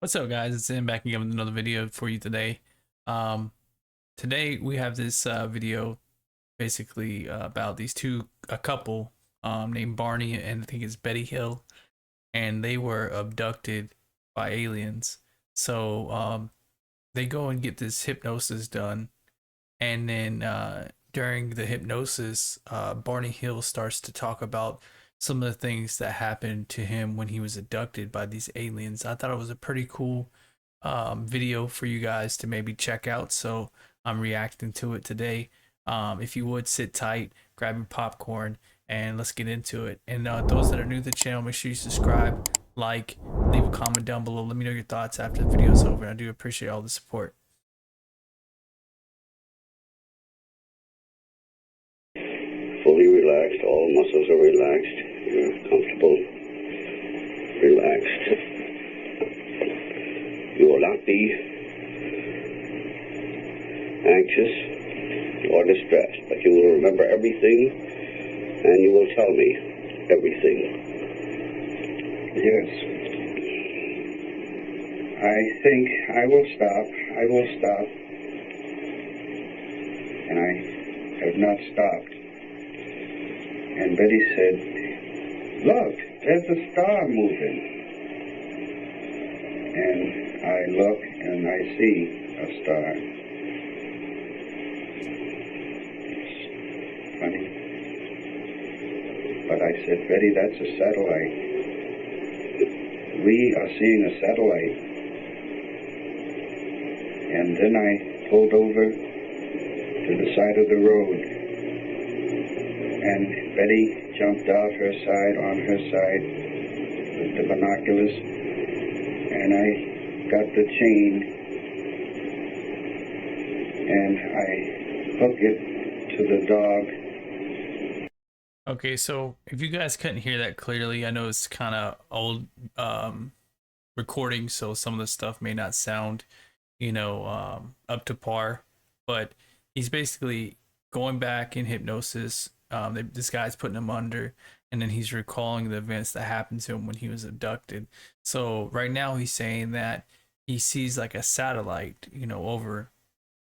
What's up, guys? It's Ian back again with another video for you today. Um, Today we have this video basically about a couple named Barney and I think it's Betty Hill, and they were abducted by aliens. So they go and get this hypnosis done, and then during the hypnosis, Barney Hill starts to talk about some of the things that happened to him when he was abducted by these aliens. I thought it was a pretty cool video for you guys to maybe check out. So I'm reacting to it today. If you would sit tight, grab your popcorn, and let's get into it. And those that are new to the channel, make sure you subscribe, like, leave a comment down below. Let me know your thoughts after the video is over. I do appreciate all the support. Fully relaxed, all muscles are relaxed, you're comfortable, relaxed. You will not be anxious or distressed, but you will remember everything and you will tell me everything. Yes. I think I will stop. I will stop. And I have not stopped. And Betty said, "Look, there's a star moving." And I look and I see a star. It's funny. But I said, "Betty, that's a satellite. We are seeing a satellite." And then I pulled over to the side of the road. And Betty jumped out her side, on her side, with the binoculars, and I got the chain, and I hook it to the dog. Okay, so if you guys couldn't hear that clearly, I know it's kind of old recording, so some of the stuff may not sound, up to par, but he's basically going back in hypnosis. This guy's putting him under, and then he's recalling the events that happened to him when he was abducted. So right now he's saying that he sees like a satellite, over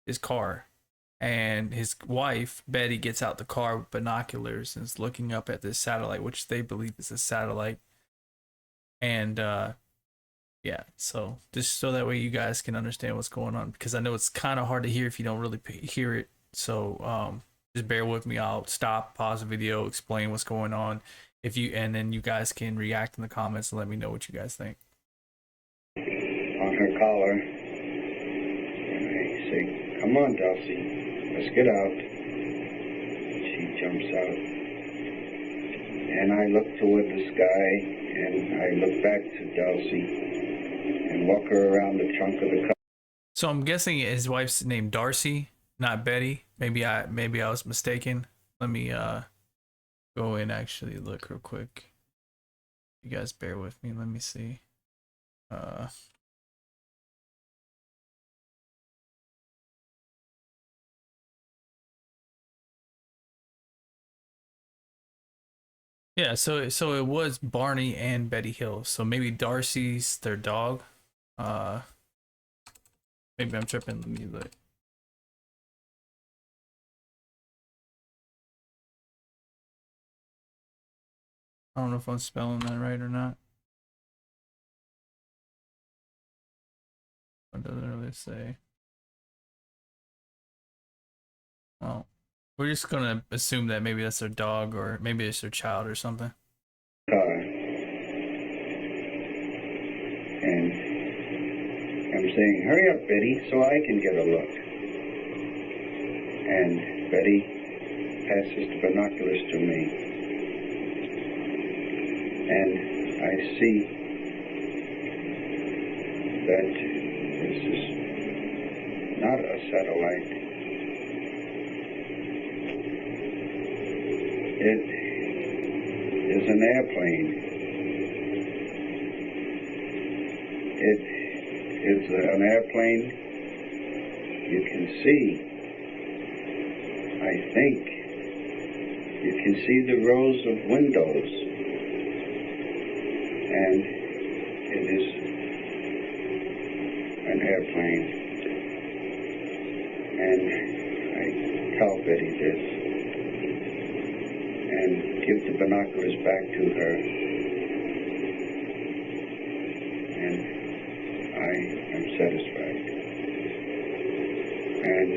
his car, and his wife Betty gets out the car with binoculars and is looking up at this satellite, which they believe is a satellite. And yeah, so just so that way you guys can understand what's going on, because I know it's kind of hard to hear if you don't really hear it. So just bear with me. I'll stop, pause the video, explain what's going on, and then you guys can react in the comments and let me know what you guys think. On her collar, and I say, "Come on, Dulcie, let's get out." She jumps out, and I look toward the sky, and I look back to Dulcie and walk her around the trunk of the car. So I'm guessing his wife's named Darcy, not Betty. Maybe I was mistaken. Let me go and actually look real quick. You guys bear with me. Let me see. Yeah, so it was Barney and Betty Hill. So maybe Darcy's their dog. Maybe I'm tripping. Let me look. I don't know if I'm spelling that right or not. It doesn't really say. Well, we're just gonna assume that maybe that's their dog, or maybe it's their child or something. Car. And I'm saying, "Hurry up, Betty, so I can get a look." And Betty passes the binoculars to me. And I see that this is not a satellite. It is an airplane. It is an airplane. You can see, I think, you can see the rows of windows. And it is airplane. And I tell Betty this and give the binoculars back to her. And I am satisfied. And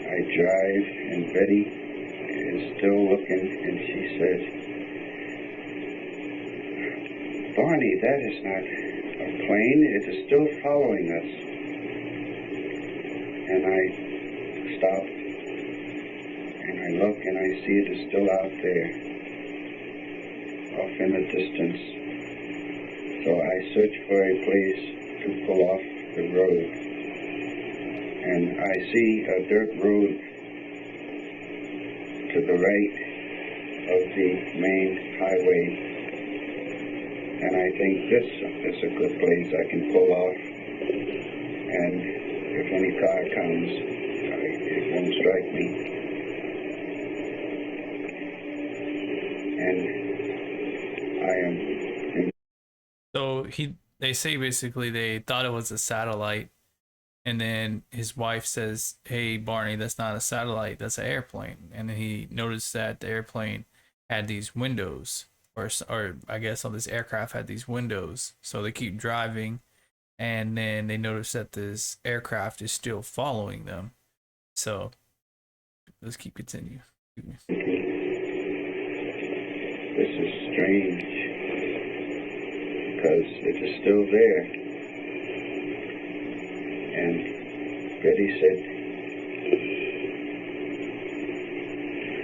I drive, and Betty is still looking, and she says, Barney, that is not a plane. It is still following us. And I stop, and I look, and I see it is still out there, off in the distance. So I search for a place to pull off the road. And I see a dirt road to the right of the main highway. And I think this is a good place I can pull off. And if any car comes, it won't strike me. And I am... So they say basically they thought it was a satellite, and then his wife says, "Hey Barney, that's not a satellite, that's an airplane." And then he noticed that the airplane had these windows, or I guess on this aircraft had these windows. So they keep driving, and then they notice that this aircraft is still following them. So let's keep continue. This is strange, because it is still there. And Betty said,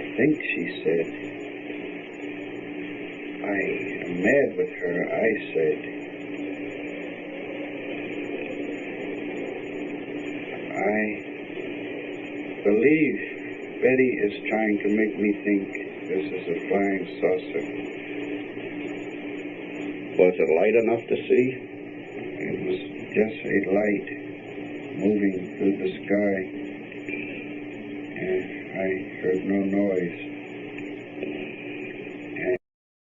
I think she said, I am mad with her. I said, I believe Betty is trying to make me think this is a flying saucer. Was it light enough to see? It was just a light moving through the sky, and I heard no noise. And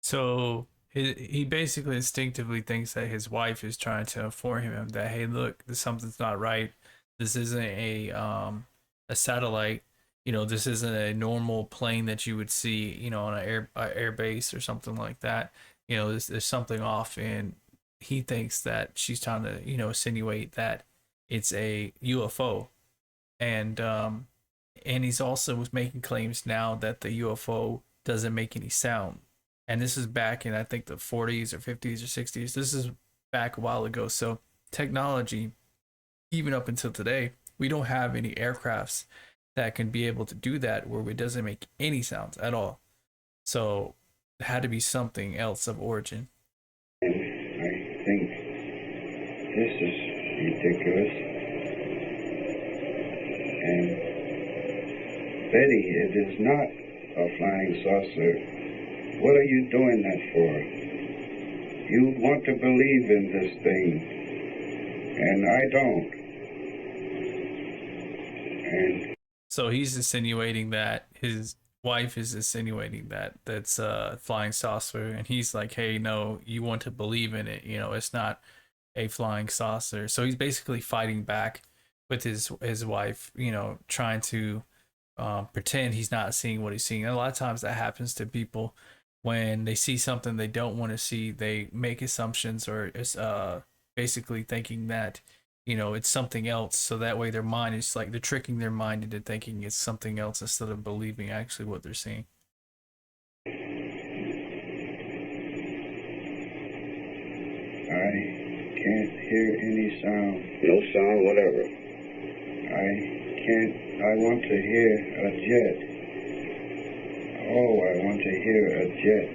So he basically instinctively thinks that his wife is trying to inform him that, hey, look, something's not right. This isn't a satellite. You know, this isn't a normal plane that you would see, you know, on an air base or something like that. You know, there's something off, and he thinks that she's trying to, you know, insinuate that it's a UFO. And he's also was making claims now that the UFO doesn't make any sound. And this is back in, I think, the 40s or 50s or 60s. This is back a while ago. So technology, even up until today, we don't have any aircrafts that can be able to do that where it doesn't make any sounds at all. So it had to be something else of origin. I think this is ridiculous. And Betty, it is not a flying saucer. What are you doing that for? You want to believe in this thing, and I don't. And so he's insinuating that his wife is insinuating that that's a flying saucer, and he's like, hey, no, you want to believe in it, you know, it's not a flying saucer. So he's basically fighting back with his wife, you know, trying to pretend he's not seeing what he's seeing. And a lot of times that happens to people when they see something they don't want to see. They make assumptions, or it's basically thinking that, you know, it's something else. So that way their mind is like, they're tricking their mind into thinking it's something else instead of believing actually what they're seeing. I can't hear any sound. No sound, whatever. I want to hear a jet. Oh, I want to hear a jet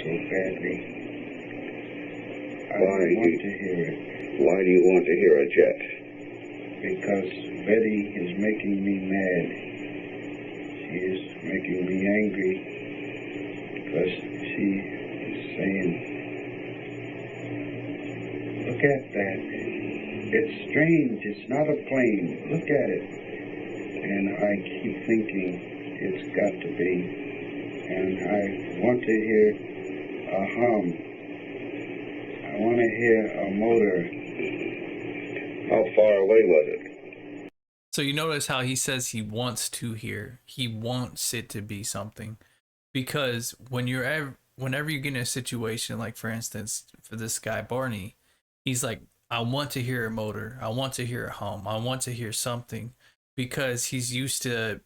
so badly. I want to hear it. Why do you want to hear a jet? Because Betty is making me mad. She is making me angry because she is saying, look at that. It's strange. It's not a plane. Look at it. And I keep thinking it's got to be. And I want to hear a hum. I want to hear a motor. How far away was it? So you notice how he says he wants to hear. He wants it to be something. Because whenever you get in a situation, like for instance, for this guy Barney, he's like, I want to hear a motor. I want to hear a hum. I want to hear something, because he's used to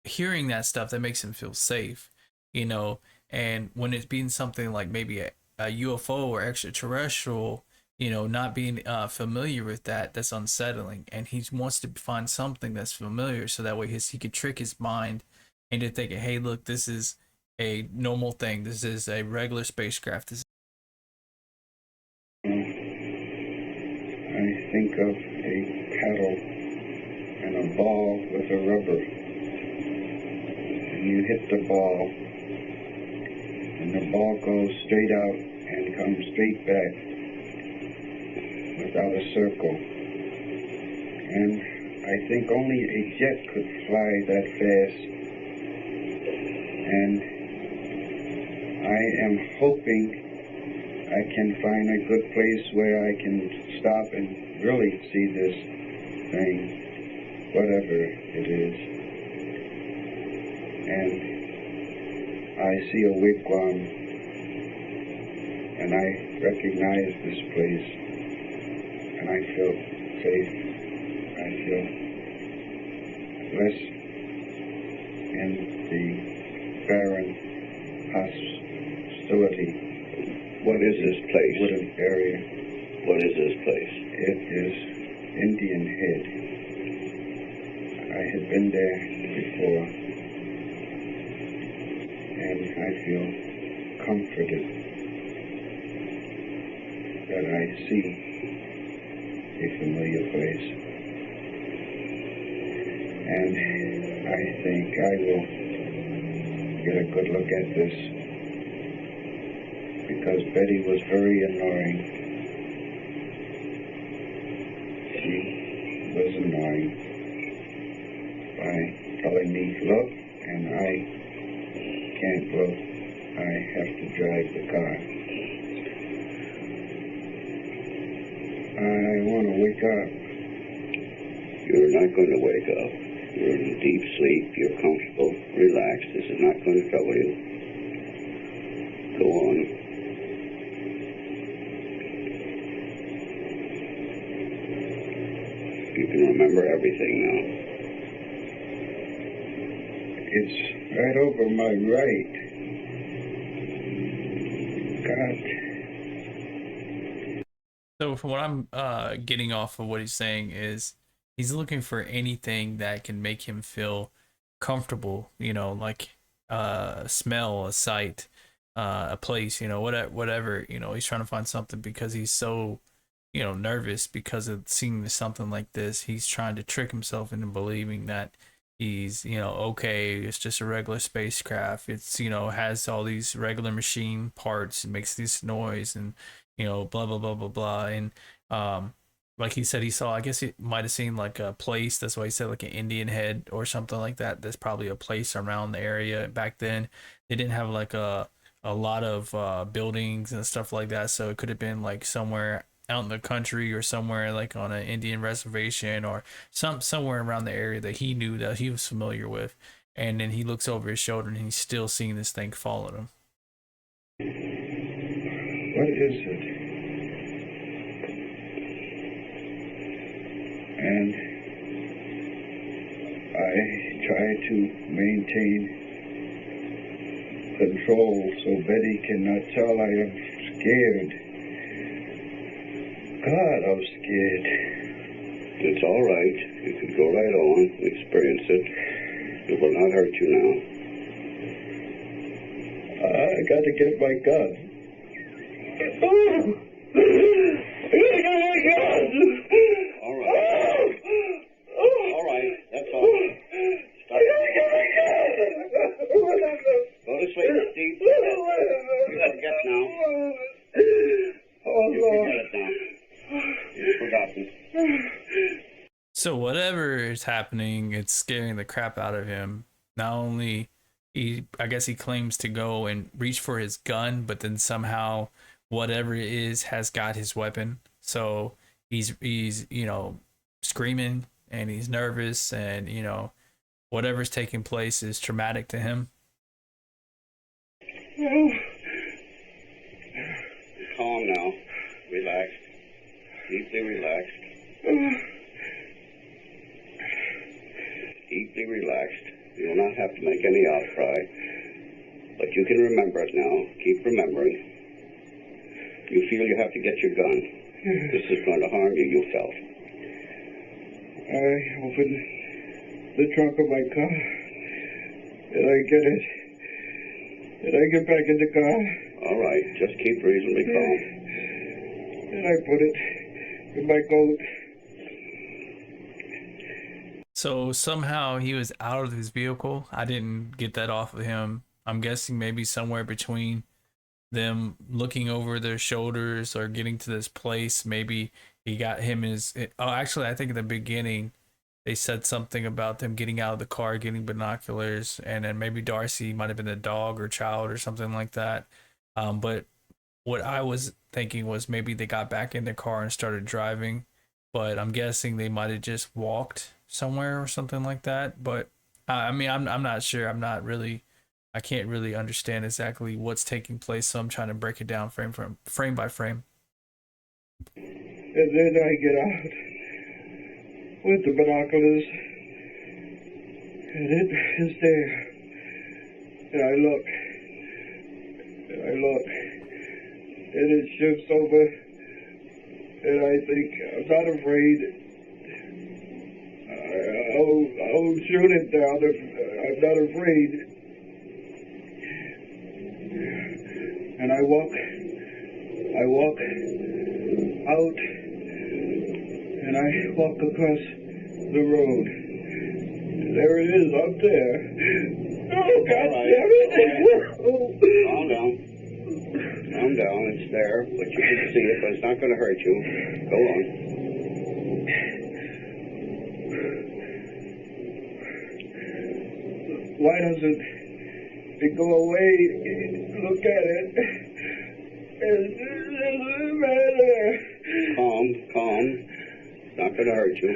hearing that stuff that makes him feel safe, you know. And when it's being something like maybe a UFO or extraterrestrial, you know, not being familiar with that, that's unsettling. And he wants to find something that's familiar, so that way he could trick his mind into thinking, hey, look, this is a normal thing. This is a regular spacecraft. I think of a paddle and a ball with a rubber. And you hit the ball, and the ball goes straight out and comes straight back without a circle. And I think only a jet could fly that fast. And I am hoping I can find a good place where I can stop and really see this thing, whatever it is. And I see a wigwam, and I recognize this place, and I feel safe. I feel less in the barren hostility. What is this place? Wooded area. What is this place? It is Indian Head. I had been there before, and I feel comforted that I see a familiar place. And I think I will get a good look at this, because Betty was very annoying. She was annoying by telling me, look, and I can't look. I have to drive the car. I want to wake up. You're not going to wake up. You're in deep sleep. You're comfortable. Relax. This is not going to trouble you. Go on. You can remember everything now. It's right over my right. God. So from what I'm getting off of what he's saying is he's looking for anything that can make him feel comfortable, you know, like a smell, a sight, a place, you know, whatever, you know. He's trying to find something because he's so, you know, nervous because of seeing something like this. He's trying to trick himself into believing that he's, you know, okay, it's just a regular spacecraft. It's, you know, has all these regular machine parts and makes this noise and, you know, blah blah blah blah blah. And like he said, he saw, I guess he might have seen like a place, that's why he said like an Indian Head or something like that. There's probably a place around the area. Back then they didn't have like a lot of buildings and stuff like that, so it could have been like somewhere out in the country or somewhere like on an Indian reservation or somewhere around the area that he knew, that he was familiar with. And then he looks over his shoulder and he's still seeing this thing following him. What is it? And I try to maintain control so Betty cannot tell I am scared. God, I'm scared. It's all right. You can go right on, experience it. It will not hurt you now. I got to get my gun. All right. All right. That's all. Stop. Go to sleep, Steve. You forget now. You forget it now. You've forgotten. So whatever is happening, it's scaring the crap out of him. Not only I guess he claims to go and reach for his gun, but then somehow whatever it is has got his weapon. So he's screaming and he's nervous, and whatever's taking place is traumatic to him. Calm now. Relaxed. Deeply relaxed. Deeply relaxed. You will not have to make any outcry. But you can remember it now. Keep remembering. You feel you have to get your gun. This is going to harm you, you felt. I opened the trunk of my car. Did I get it? Did I get back in the car? All right. Just keep reasonably calm. And I put it in my coat. So somehow he was out of his vehicle. I didn't get that off of him. I'm guessing maybe somewhere between them looking over their shoulders or getting to this place. Maybe he got him his. Oh, actually, I think in the beginning they said something about them getting out of the car, getting binoculars, and then maybe Darcy might have been the dog or child or something like that. But what I was thinking was maybe they got back in the car and started driving, but I'm guessing they might have just walked somewhere or something like that. But I mean, I'm not sure. I can't really understand exactly what's taking place, so I'm trying to break it down frame by frame. And then I get out with the binoculars, and it is there. And I look, and it shifts over, and I think, I'm not afraid. I'll shoot it down if I'm not afraid. And I walk out, and I walk across the road. There it is up there. Oh, God damn it! Calm down. Calm down. It's there, but you can see it, but it's not going to hurt you. Go on. Why doesn't it go away? Look at it. There's a man there. Calm. It's not going to hurt you.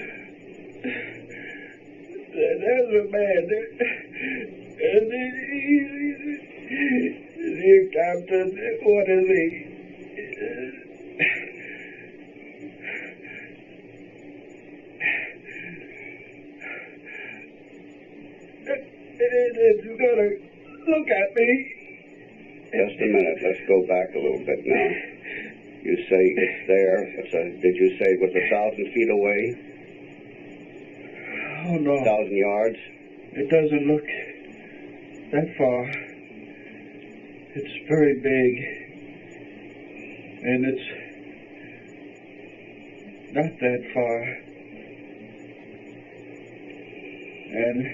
There's a man there. And the captain, what is he? It's gonna look at me. Just a minute. Let's go back a little bit now. You say it's there. Did you say it was 1,000 feet away? Oh, no. 1,000 yards? It doesn't look that far. It's very big. And it's not that far. And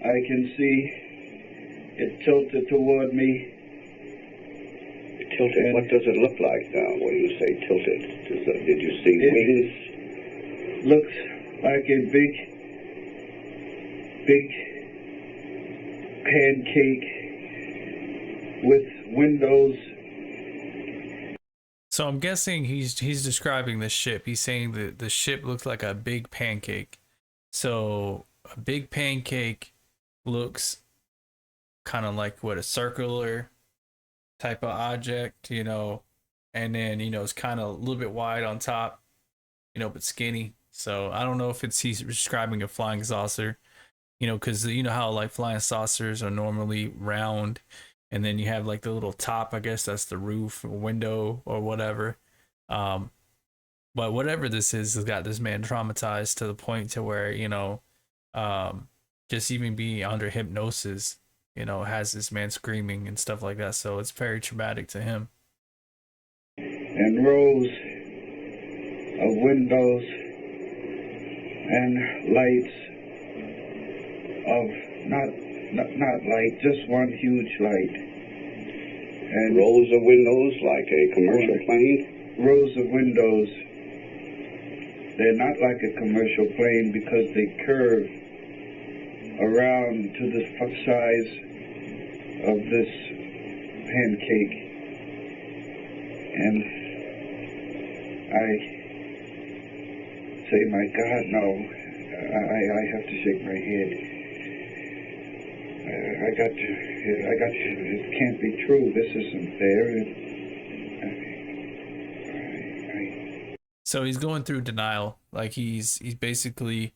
I can see it tilted toward me. Tilted? What does it look like now when you say tilted? Did you see wings? Looks like a big pancake with windows. So I'm guessing he's describing the ship. He's saying that the ship looks like a big pancake. So a big pancake looks kind of like a circular type of object, and then it's kind of a little bit wide on top, but skinny. So I don't know if he's describing a flying saucer, because how like flying saucers are normally round, and then you have like the little top. I guess that's the roof or window or whatever. But whatever this is has got this man traumatized to the point to where just even being under hypnosis, has this man screaming and stuff like that. So it's very traumatic to him. And rows of windows and lights of not light, just one huge light. And rows of windows like a commercial plane? Rows of windows. They're not like a commercial plane because they curve around to the size of this pancake. And I say, my God, no. I have to shake my head. I got to, it can't be true. This isn't there. So he's going through denial. Like he's basically,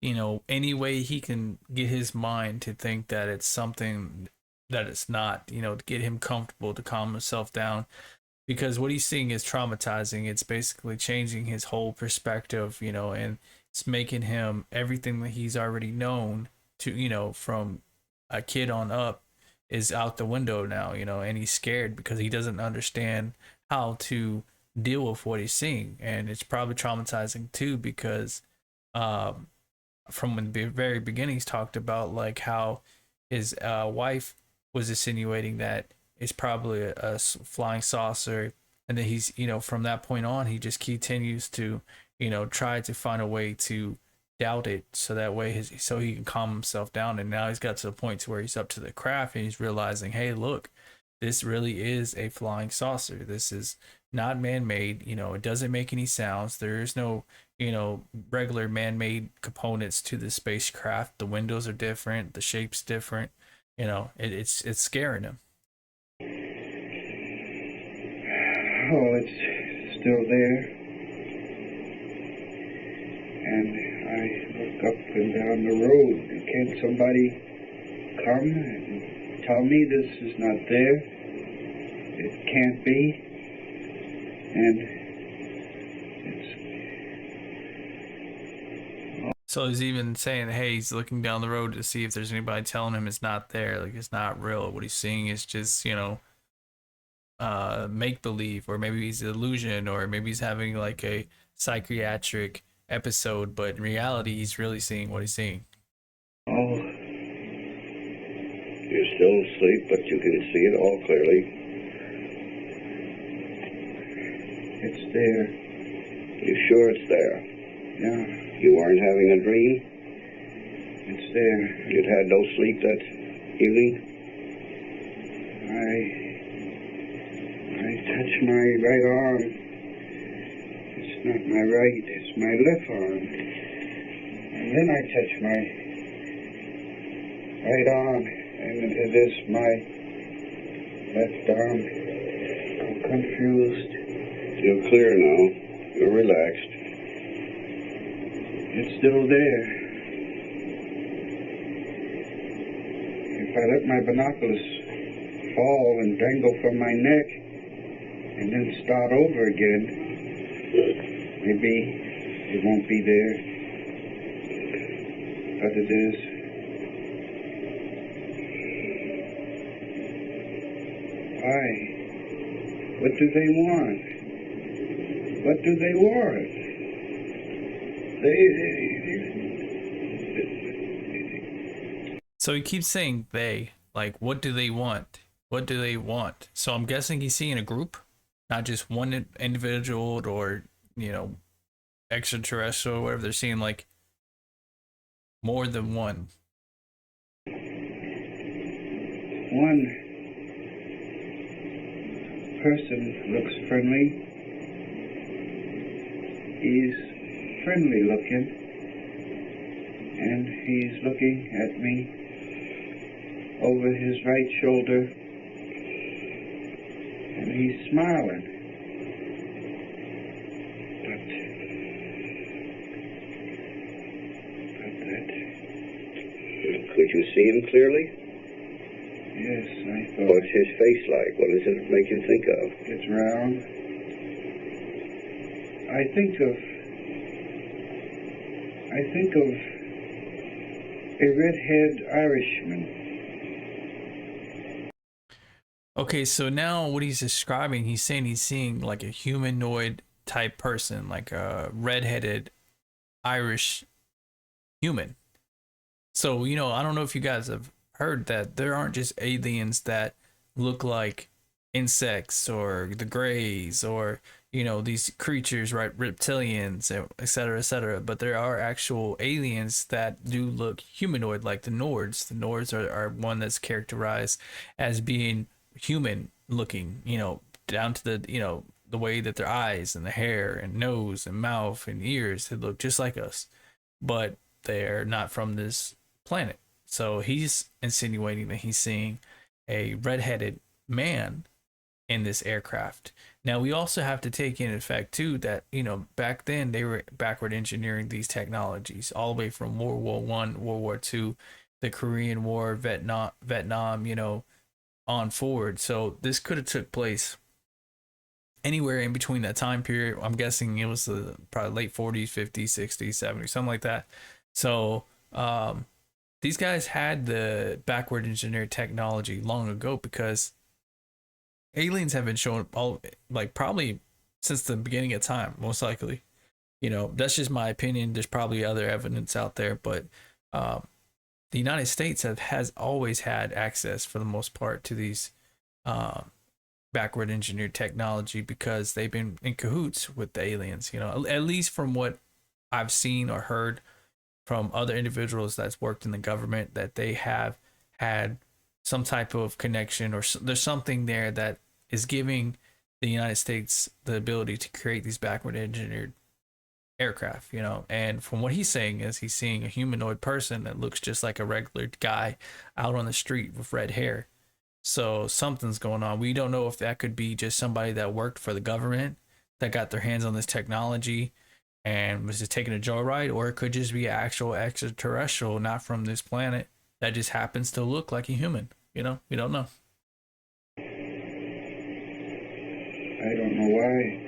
any way he can get his mind to think that it's something that it's not, to get him comfortable, to calm himself down. Because what he's seeing is traumatizing. It's basically changing his whole perspective, and it's making him everything that he's already known to, from a kid on up is out the window now, and he's scared because he doesn't understand how to deal with what he's seeing. And it's probably traumatizing too because from the very beginning he's talked about like how his wife was insinuating that it's probably a flying saucer, and then he's from that point on he just continues to try to find a way to doubt it so that way so he can calm himself down. And now he's got to the point to where he's up to the craft and he's realizing, hey, look, this really is a flying saucer. This is not man-made. It doesn't make any sounds. There is no regular man-made components to the spacecraft. The windows are different, the shape's different. It's scaring him. Oh, it's still there. And I look up and down the road. Can't somebody come and tell me this is not there? It can't be. And it's... So he's even saying, hey, he's looking down the road to see if there's anybody telling him it's not there. Like, it's not real. What he's seeing is just, make believe, or maybe he's an illusion, or maybe he's having like a psychiatric episode, but in reality he's really seeing what he's seeing. Oh, you're still asleep, but you can see it all clearly. It's there. You sure it's there? Yeah. You weren't having a dream? It's there. You'd had no sleep that evening? I touch my right arm. It's not my right, it's my left arm. And then I touch my right arm, and it is my left arm. I'm confused. You're clear now. You're relaxed. It's still there. If I let my binoculars fall and dangle from my neck, and then start over again, maybe it won't be there, but it is. Why? What do they want? What do they want? So he keeps saying they, like, what do they want? What do they want? So I'm guessing he's seeing a group, not just one individual or, extraterrestrial or whatever. They're seeing like more than one. One person looks friendly. He's friendly looking, and he's looking at me over his right shoulder, and he's smiling. But that... Could you see him clearly? Yes, I thought... What's his face like? What does it make you think of? It's round. I think of a redhead Irishman. Okay, so now what he's describing, he's saying he's seeing like a humanoid type person, like a redheaded Irish human. So, I don't know if you guys have heard that there aren't just aliens that look like insects or the Greys or, these creatures, right? Reptilians, et cetera, but there are actual aliens that do look humanoid, like the Nords. The Nords are one that's characterized as being human looking, down to the, the way that their eyes and the hair and nose and mouth and ears, they look just like us, but they're not from this planet. So he's insinuating that he's seeing a redheaded man in this aircraft. Now we also have to take in effect too that, you know, back then they were backward engineering these technologies all the way from World War One, World War Two, the Korean War, Vietnam, you know, on forward. So this could have took place anywhere in between that time period. I'm guessing it was the probably late 40s, 50s, 60s, 70s, something like that. So these guys had the backward engineered technology long ago, because aliens have been shown all, like, probably since the beginning of time, most likely. You know, that's just my opinion. There's probably other evidence out there, but the United States has always had access, for the most part, to these backward engineered technology, because they've been in cahoots with the aliens. You know, at least from what I've seen or heard from other individuals that's worked in the government, that they have had some type of connection, or there's something there that is giving the United States the ability to create these backward engineered aircraft, you know. And from what he's saying is he's seeing a humanoid person that looks just like a regular guy out on the street with red hair. So something's going on. We don't know if that could be just somebody that worked for the government that got their hands on this technology and was just taking a joyride, or it could just be an actual extraterrestrial, not from this planet, that just happens to look like a human. You know, we don't know. I don't know why,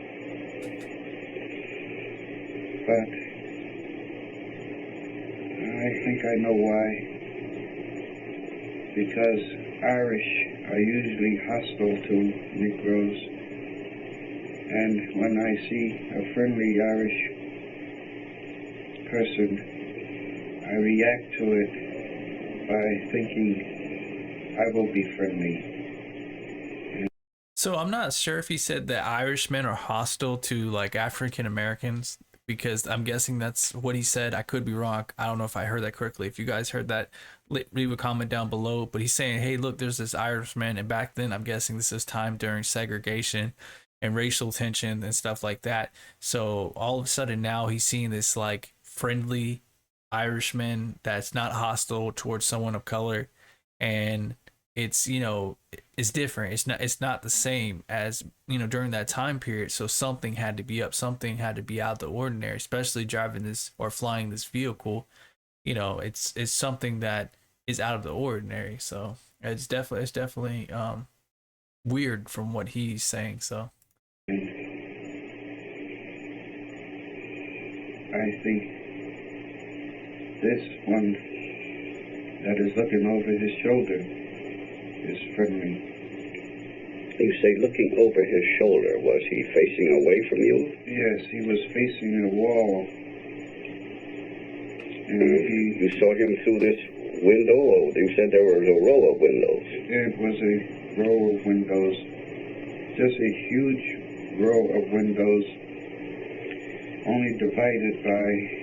but I think I know why. Because Irish are usually hostile to Negroes, and when I see a friendly Irish person, I react to it by thinking I will be friendly. So I'm not sure if he said that Irishmen are hostile to like African Americans, because I'm guessing that's what he said. I could be wrong. I don't know if I heard that correctly. If you guys heard that, leave a comment down below. But he's saying, hey, look, there's this Irishman, and back then I'm guessing this is time during segregation and racial tension and stuff like that. So all of a sudden now he's seeing this like friendly Irishman that's not hostile towards someone of color, and it's, you know, it's different. It's not the same as, you know, during that time period. So something had to be up, something had to be out of the ordinary, especially driving this or flying this vehicle. You know, it's something that is out of the ordinary. So it's definitely weird from what he's saying. So I think this one that is looking over his shoulder is friendly. You say looking over his shoulder. Was he facing away from you? Yes, he was facing a wall. And You saw him through this window, or you said there was a row of windows? it was a row of windows, just a huge row of windows, only divided by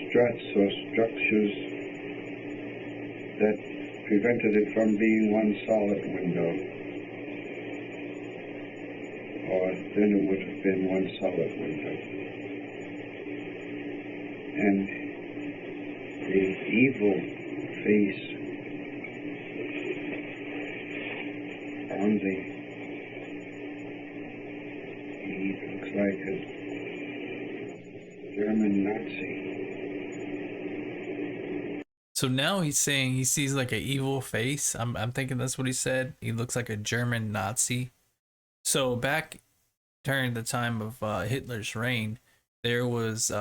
struts or structures that prevented it from being one solid window. Or then it would have been one solid window. And the evil face on he looks like a German Nazi. So now he's saying he sees like an evil face. I'm thinking that's what he said. He looks like a German Nazi. So back during the time of Hitler's reign, there was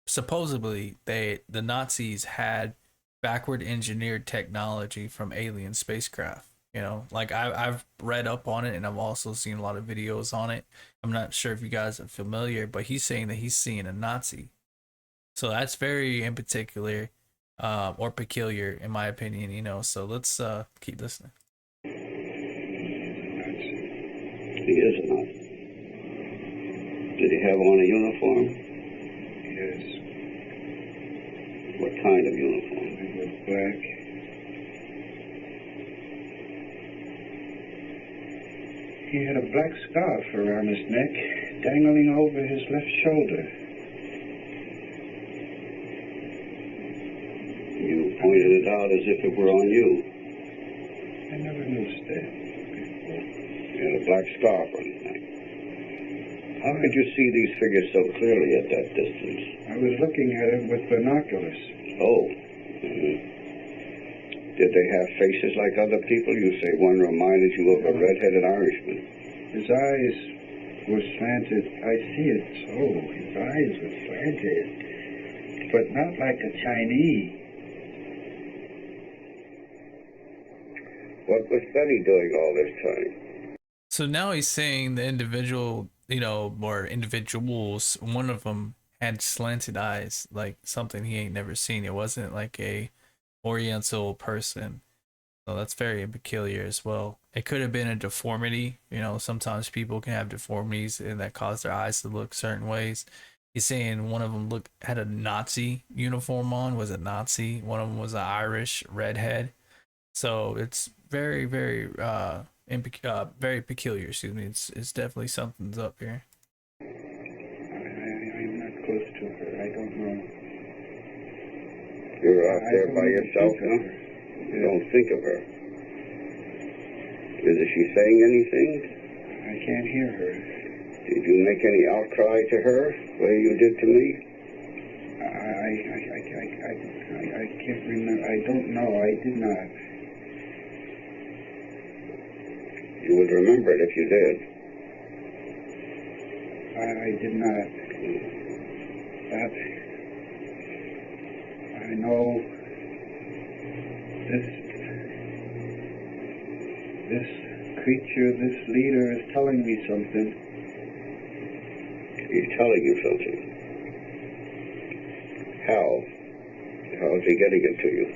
supposedly the Nazis had backward engineered technology from alien spacecraft. You know, like I've read up on it, and I've also seen a lot of videos on it. I'm not sure if you guys are familiar, but he's saying that he's seeing a Nazi. So that's very in particular, or peculiar in my opinion, you know. So let's keep listening. He is not. Did he have on a uniform? Yes, What kind of uniform? it was black. He had a black scarf around his neck, dangling over his left shoulder. You pointed it out as if it were on you. I never noticed that before. You had a black scarf on your neck. How could you see these figures so clearly at that distance? I was looking at him with binoculars. Oh. Did they have faces like other people? You say one reminded you of a red-headed Irishman. His eyes were slanted. I see it so. His eyes were slanted. But not like a Chinese. What was Benny doing all this time? So now he's saying the individual, or individuals, one of them had slanted eyes, like something he ain't never seen. It wasn't like a Oriental person. So that's very peculiar as well. It could have been a deformity. Sometimes people can have deformities and that cause their eyes to look certain ways. He's saying one of them had a Nazi uniform on, was a Nazi. One of them was an Irish redhead. So it's very, very, very peculiar. Excuse me. It's definitely something's up here. I'm not close to her. I don't know. You're out there by yourself now? Yeah. Don't think of her. Is she saying anything? I can't hear her. Did you make any outcry to her, the way you did to me? I can't remember. I don't know. I did not. You would remember it if you did. I did not. But I know this creature, this leader is telling me something. He's telling you something. How? How is he getting it to you?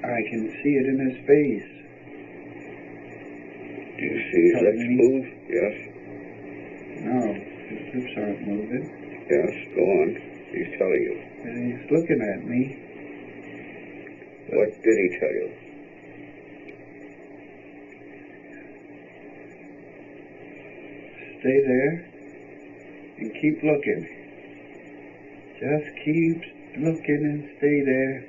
I can see it in his face. Do you see his lips move? Yes. No, his lips aren't moving. Yes, go on. He's telling you. And he's looking at me. What did he tell you? Stay there and keep looking. Just keep looking and stay there.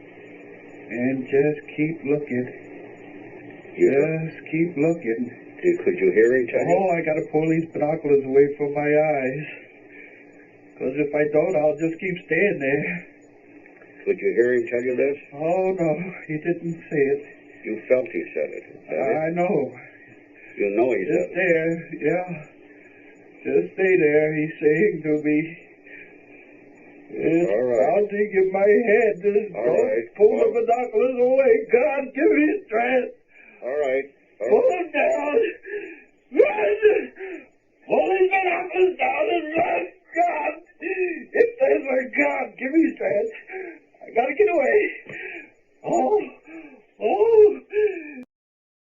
And just keep looking. Just keep looking. Could you hear him tell you? Oh, I gotta pull these binoculars away from my eyes. Because if I don't, I'll just keep staying there. Could you hear him tell you this? Oh, no, he didn't say it. You felt he said it. I know. You know he said Just there, yeah. Just stay there, he's saying to me. It's all right. pounding in my head. Just All don't right. pull the binoculars away. God, give me strength. All right. Pull them down. Run! Pull these binoculars down and run. God, if there's a God, give me strength. I gotta get away. Oh.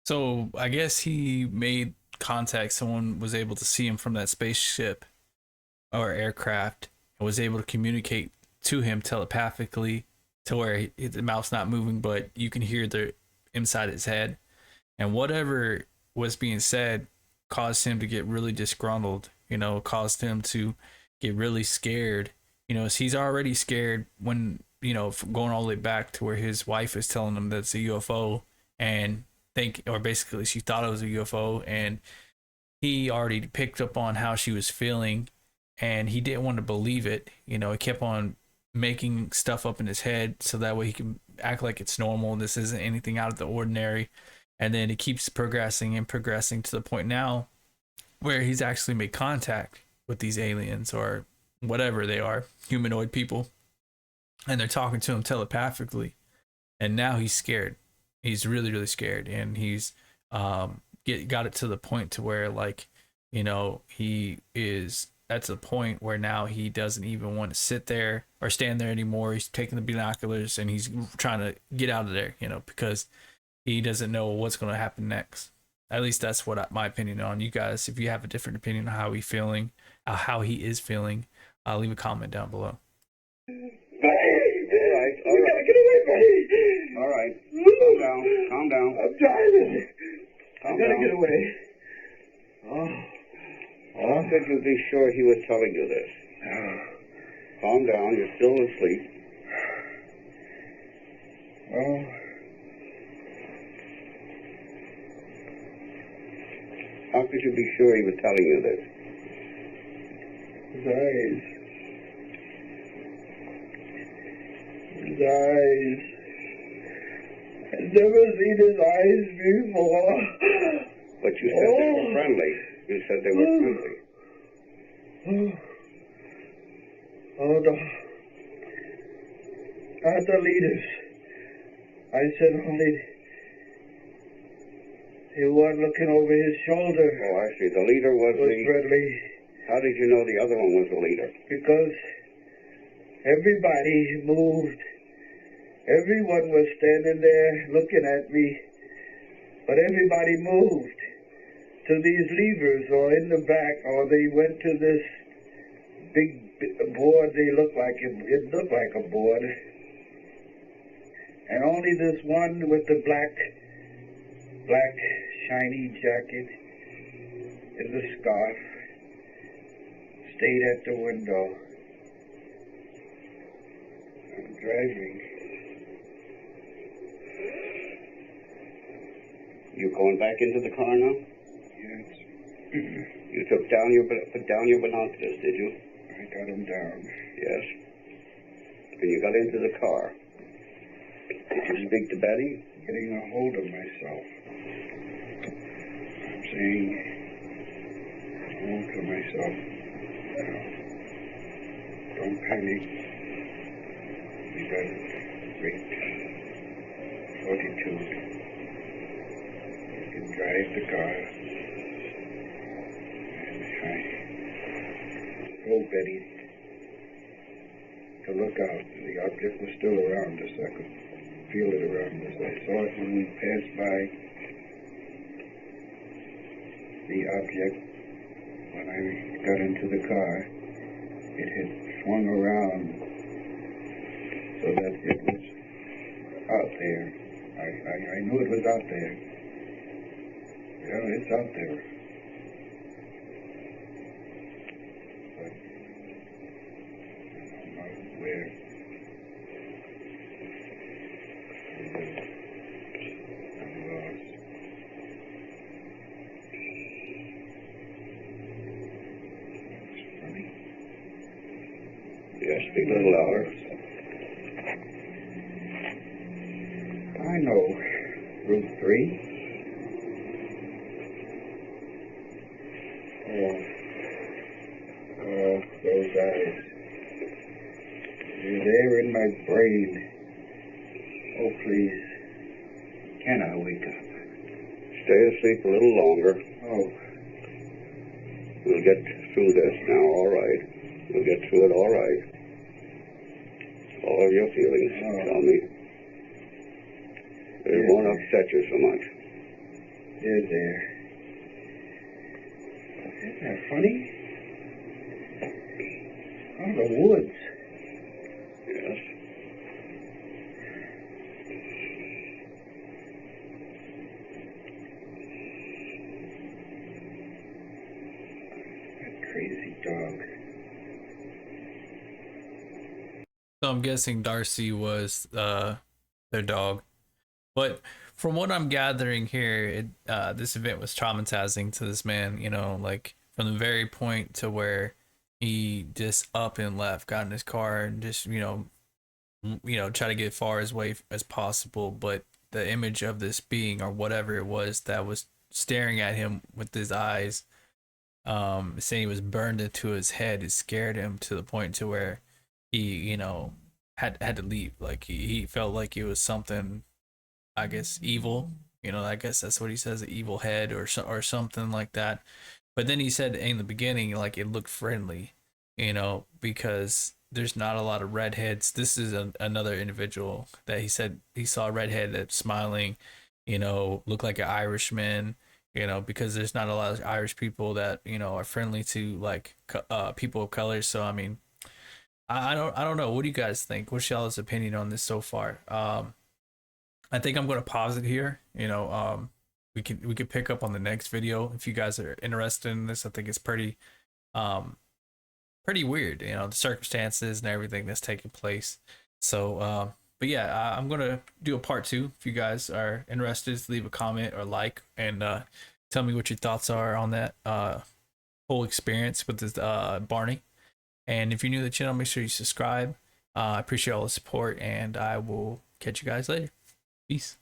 So I guess he made contact. Someone was able to see him from that spaceship or aircraft and was able to communicate to him telepathically to where the mouth's not moving, but you can hear the inside his head. And whatever was being said caused him to get really disgruntled, caused him to get really scared. He's already scared when, going all the way back to where his wife is telling him that's a UFO and basically she thought it was a UFO, and he already picked up on how she was feeling and he didn't want to believe it. He kept on making stuff up in his head so that way he can act like it's normal. This isn't anything out of the ordinary. And then it keeps progressing and progressing to the point now where he's actually made contact with these aliens or whatever they are, humanoid people. And they're talking to him telepathically. And now he's scared. He's really, really scared. And he's got it to the point to where, he is at the point where now he doesn't even want to sit there or stand there anymore. He's taking the binoculars and he's trying to get out of there, because he doesn't know what's going to happen next. At least that's what my opinion on. You guys, if you have a different opinion on how he is feeling, leave a comment down below. All right. You gotta get away from me. All right. Calm down. I'm driving. I gotta get away. How could you be sure he was telling you this? Calm down, you're still asleep. Oh. How could you be sure he was telling you this? His eyes. His eyes. I've never seen his eyes before. But you said they were friendly. You said they were friendly. Oh, no. Not the leaders. I said only the one looking over his shoulder Oh, I see. The leader was was the... friendly. How did you know the other one was the leader? Because everybody moved. Everyone was standing there looking at me. But everybody moved to these levers or in the back, or they went to this big board. They looked like it looked like a board. And only this one with the black shiny jacket and the scarf stayed at the window. I'm driving. You going back into the car now? Yes. You put down your binoculars, did you? I got him down. Yes. And you got into the car. Did you speak to Betty? Getting a hold of myself. I'm saying hold to myself. Now, don't panic. We got great fortitude. You can drive the car. And I told Betty to look out. The object was still around us. I could feel it around us. I saw it when we passed by the object. When I got into the car, it had swung around so that it was out there. I knew it was out there. Yeah, it's out there. But I don't know where. I'm lost. It's funny. Yes, speak a little louder. I know Route 3. Oh, those eyes. They're there in my brain. Oh, please. Can I wake up? Stay asleep a little longer. Oh, We'll get through this now, all right. We'll get through it all right. All of your feelings, tell me. It won't upset you so much. they're there. Isn't that funny? Oh, the woods. Yes. That crazy dog. So I'm guessing Darcy was their dog. But from what I'm gathering here, this event was traumatizing to this man, you know, like from the very point to where he just up and left, got in his car and just, try to get far away as possible. But the image of this being or whatever it was that was staring at him with his eyes, saying he was burned into his head, it scared him to the point to where he, had to leave. Like he felt like it was something, I guess, evil. I guess that's what he says, an evil head or something like that. But then he said in the beginning, like it looked friendly, because there's not a lot of redheads. This is another individual that he said he saw a redhead that's smiling, looked like an Irishman, because there's not a lot of Irish people that, are friendly to like people of color. So, I mean, I don't know. What do you guys think? What's y'all's opinion on this so far? I think I'm going to pause it here. we could pick up on the next video if you guys are interested in this. I think it's um pretty weird, you know, the circumstances and everything that's taking place. So but yeah, I'm gonna do a part 2. If you guys are interested, leave a comment or like, and tell me what your thoughts are on that whole experience with this Barney. And if you're new to the channel, make sure you subscribe. I appreciate all the support, and I will catch you guys later. Peace.